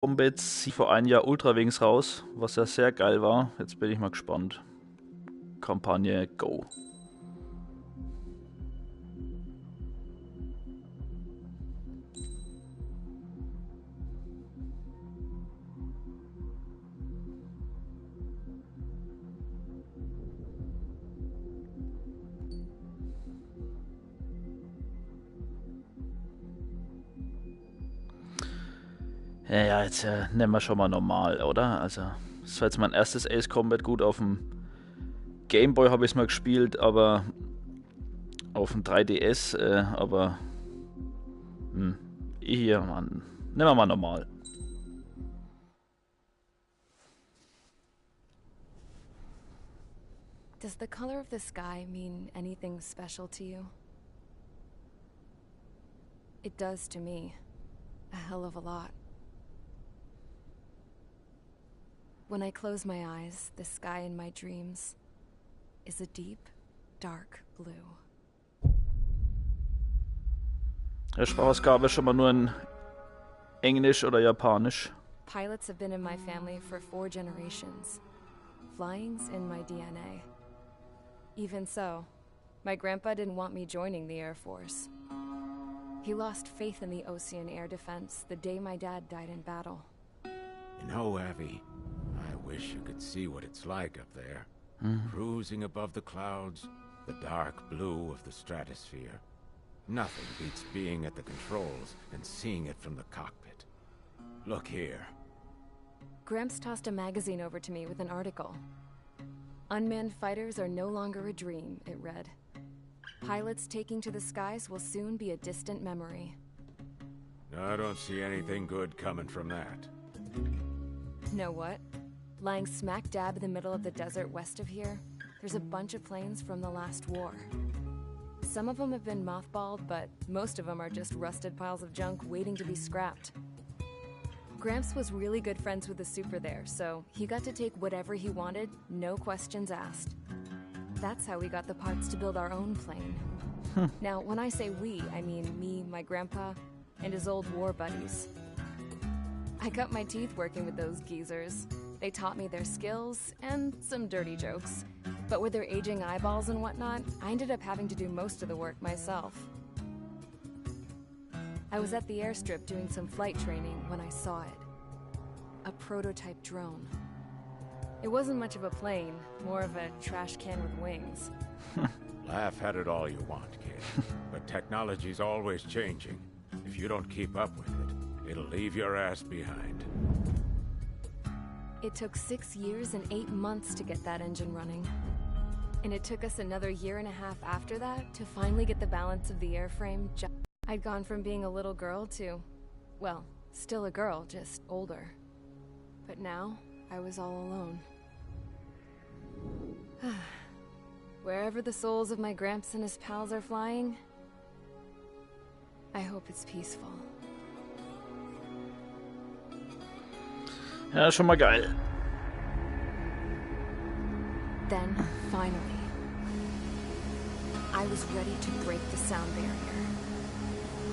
Combat vor einem Jahr Ultrawings raus, was ja sehr geil war. Jetzt bin ich mal gespannt. Kampagne Go. Ja, jetzt nehmen wir schon mal normal, oder? Also, das war jetzt mein erstes Ace Combat. Gut, auf dem Game Boy habe ich es mal gespielt, aber auf dem 3DS, aber hier, Mann. Nehmen wir mal normal. Does the color of the sky mean anything special to you? It does to me. A hell of a lot. When I close my eyes, the sky in my dreams is a deep, dark blue. Sprachausgabe schon mal nur in Englisch oder Japanisch. Pilots have been in my family for 4 generations. Flying's in my DNA. Even so, my grandpa didn't want me joining the Air Force. He lost faith in the Ocean Air Defense the day my dad died in battle. You know, Abby, I wish you could see what it's like up there. Cruising above the clouds, the dark blue of the stratosphere. Nothing beats being at the controls and seeing it from the cockpit. Look here. Gramps tossed a magazine over to me with an article. Unmanned fighters are no longer a dream, it read. Pilots taking to the skies will soon be a distant memory. I don't see anything good coming from that. Know what? Lying smack dab in the middle of the desert west of here, there's a bunch of planes from the last war. Some of them have been mothballed, but most of them are just rusted piles of junk waiting to be scrapped. Gramps was really good friends with the super there, so he got to take whatever he wanted, no questions asked. That's how we got the parts to build our own plane. Now, when I say we, I mean me, my grandpa, and his old war buddies. I cut my teeth working with those geezers. They taught me their skills and some dirty jokes. But with their aging eyeballs and whatnot, I ended up having to do most of the work myself. I was at the airstrip doing some flight training when I saw it. A prototype drone. It wasn't much of a plane, more of a trash can with wings. Laugh at it all you want, kid. But technology's always changing. If you don't keep up with it, it'll leave your ass behind. It took 6 years and 8 months to get that engine running. And it took us another 1.5 years after that to finally get the balance of the airframe. I'd gone from being a little girl to, well, still a girl, just older. But now, I was all alone. Wherever the souls of my Gramps and his pals are flying, I hope it's peaceful. Ja, schon mal geil. Then, finally, I was ready to break the sound barrier.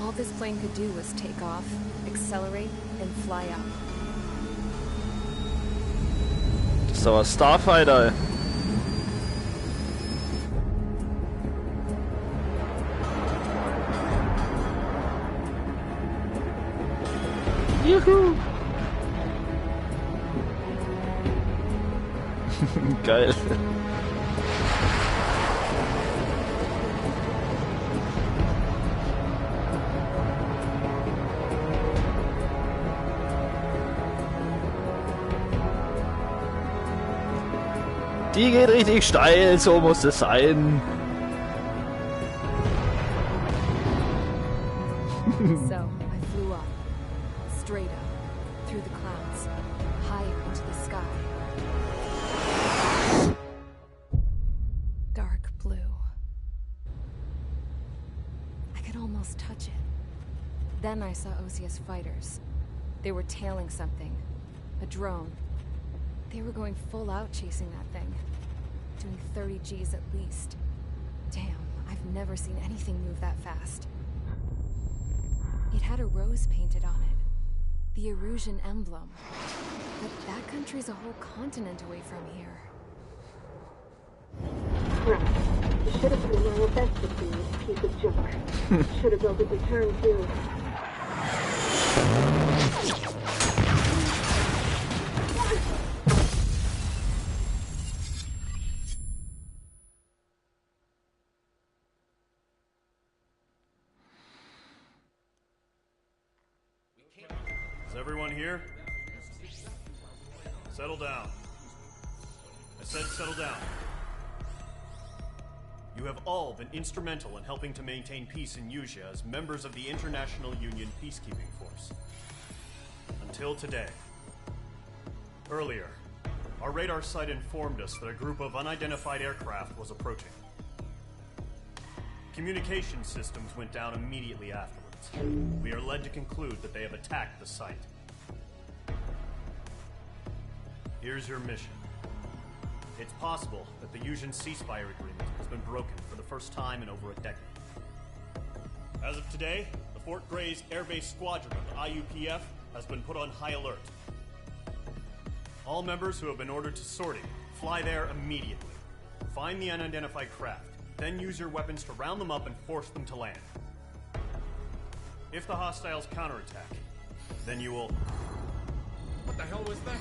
All this plane could do was take off, accelerate, and fly up. Das ist aber Starfighter. Juhu. Geil. Die geht richtig steil, so muss es sein. So, I flew up. Straight up. Through the clouds. Higher into the sky. Dark blue. I could almost touch it. Then I saw Osia's fighters. They were tailing something. A drone. They were going full out chasing that thing. Doing 30 Gs at least. Damn, I've never seen anything move that fast. It had a rose painted on it. The Erusian emblem. But that country's a whole continent away from here. Right. You should have been doing your best to see this piece of junk. Should have built a return too. Is everyone here? Settle down. I said settle down. You have all been instrumental in helping to maintain peace in Usea as members of the International Union Peacekeeping Force. Until today. Earlier, our radar site informed us that a group of unidentified aircraft was approaching. Communication systems went down immediately afterwards. We are led to conclude that they have attacked the site. Here's your mission. It's possible that the Usian ceasefire agreement has been broken for the first time in over a decade. As of today, the Fort Grays Air Base Squadron of the IUPF has been put on high alert. All members who have been ordered to sortie, fly there immediately. Find the unidentified craft, then use your weapons to round them up and force them to land. If the hostiles counterattack, then you will... What the hell was that?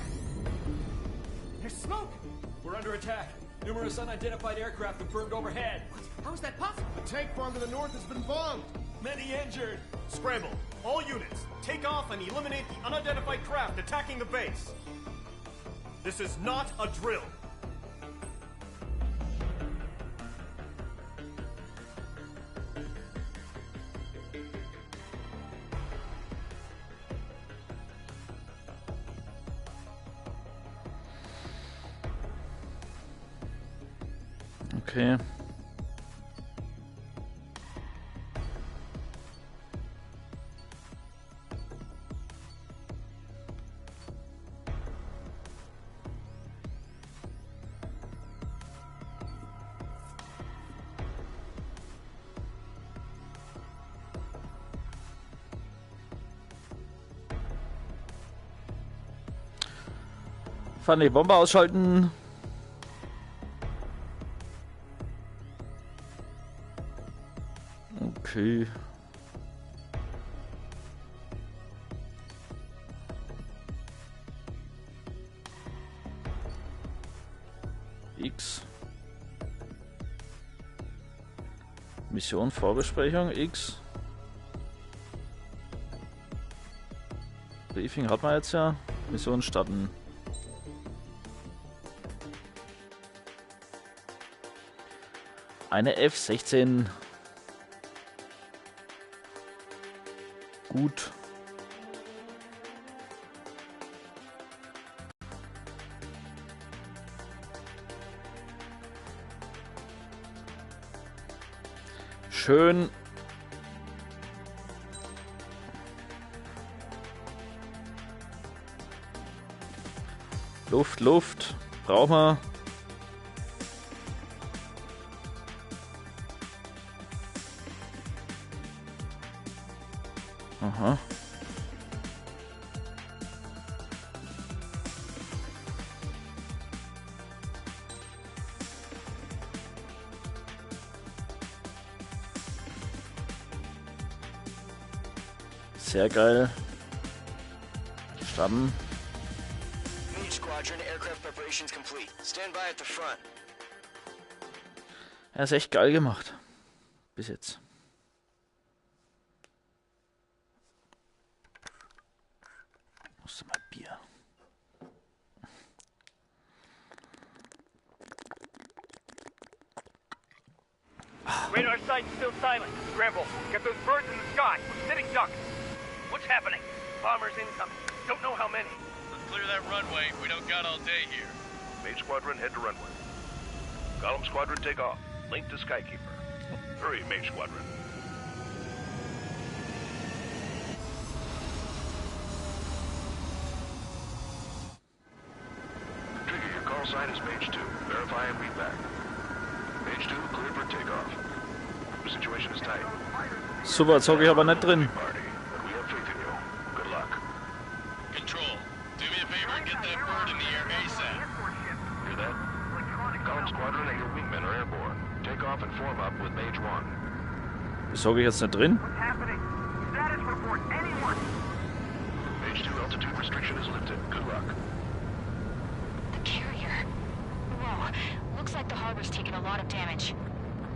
There's smoke! We're under attack. Numerous unidentified aircraft have burned overhead. How is that possible? The tank farm to the north has been bombed. Many injured. Scramble! All units, take off and eliminate the unidentified craft attacking the base! This is not a drill! Okay. Fahren die Bombe ausschalten. Okay. X. Mission Vorbesprechung X. Briefing hat man jetzt ja. Mission starten. Eine F-16. Gut. Schön. Luft, Luft. Brauchen wir. Aha. Sehr geil. Starten. Mage Squadron, aircraft preparations complete. Stand by at the front. Er ist echt geil gemacht. Bis jetzt. Musste mal Bier. Radar site's still silent. Scramble. Get those birds in the sky. We're sitting ducks. What's happening? Bombers incoming. Don't know how many. Let's clear that runway. We don't got all day here. Mage Squadron, head to runway. Column Squadron, take off. Link to Skykeeper. Hurry, Mage Squadron. Trigger, your call sign is Mage 2. Verify and read back. Mage 2, cleared for takeoff. The situation is tight. Super, zog ich aber nicht drin. Party, but we have faith in you. Good luck. get that bird in the air ASAP. Hear that? Column Squadron and your wingmen are airborne. Take off and form up with Mage 1. Wieso gehe ich jetzt nicht drin? What's happening? Status report, anyone! Mage 2 altitude restriction is lifted. Good luck. The carrier. Whoa. Looks like the harbor's taken a lot of damage.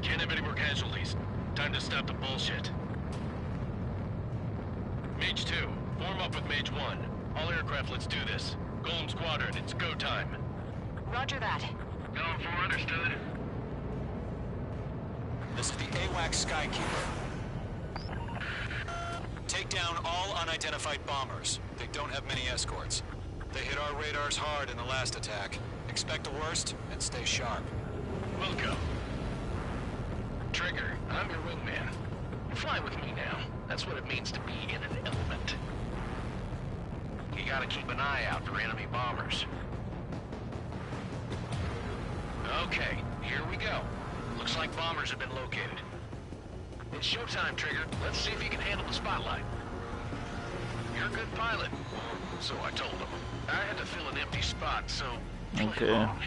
Can't have any more casualties. Time to stop the bullshit. Mage 2, form up with Mage 1. All aircraft, let's do this. Golem Squadron, it's go time. Roger that. Going for understood. This is the AWACS Skykeeper. Take down all unidentified bombers. They don't have many escorts. They hit our radars hard in the last attack. Expect the worst and stay sharp. We'll go. Trigger, I'm your wingman. You fly with me now. That's what it means to be in an element. You gotta keep an eye out for enemy bombers. Okay, here we go. Looks like bombers have been located. It's showtime, Trigger. Let's see if you can handle the spotlight. You're a good pilot. So I told him. I had to fill an empty spot, so... Okay. along.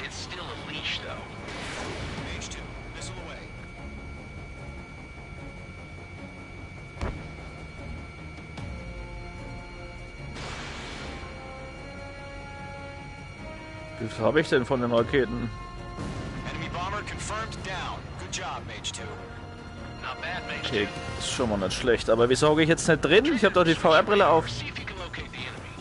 It's still a leash, though. Mage 2, missile away. Wie viel habe ich denn von den Raketen? Enemy bomber confirmed down. Good job, Mage 2. Not bad, Mage 2. Okay, ist schon mal nicht schlecht. Aber wieso hocke ich jetzt nicht drin? Ich habe doch die VR-Brille auf. See if you can locate the enemy.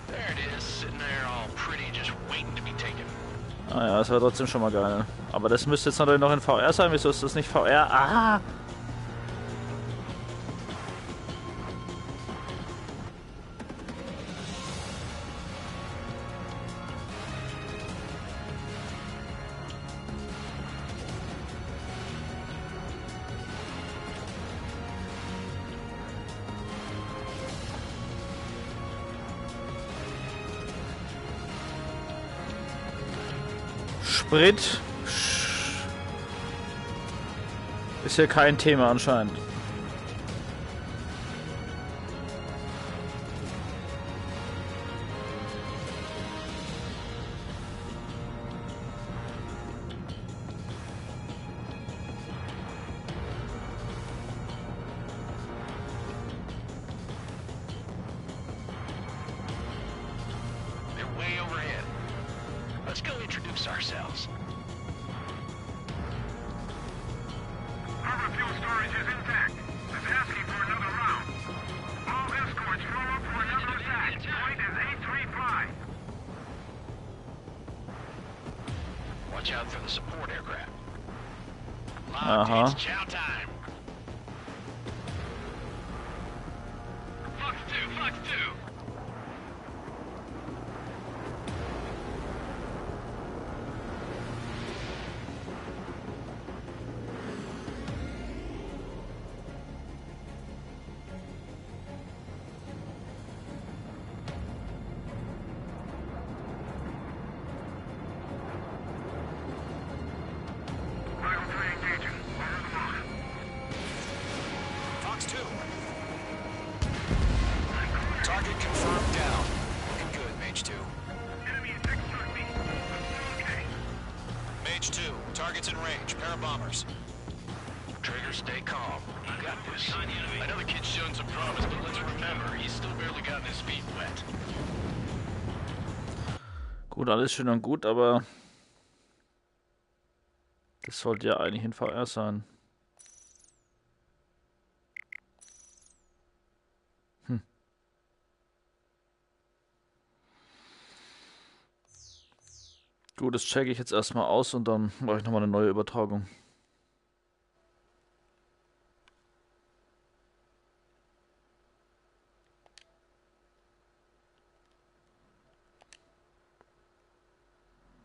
There it is, sitting there all pretty, just waiting to be taken. Ah ja, das war trotzdem schon mal geil. Aber das müsste jetzt natürlich noch in VR sein. Wieso ist das nicht VR? Ah! Sprit ist hier kein Thema anscheinend. They're way overhead. Let's go introduce ourselves. Harbor fuel storage is intact. It's asking for another round. All escorts form up for another attack. Point is 835. Watch out for the support aircraft. Uh-huh. It's chow time. Fox 2, Fox 2. Rifle 3 engaging. Over the mark. Fox 2. Target confirmed down. Looking good, Mage 2. Enemy attack struck me. Okay. Mage 2, target's in range. Pair of bombers. Trigger, stay calm. You got this. I know the kid's shown some promise, but let's remember, he's still barely gotten his feet wet. Gut, alles schön und gut, aber das sollte ja eigentlich in VR sein. Gut, das checke ich jetzt erstmal aus und dann mache ich nochmal eine neue Übertragung.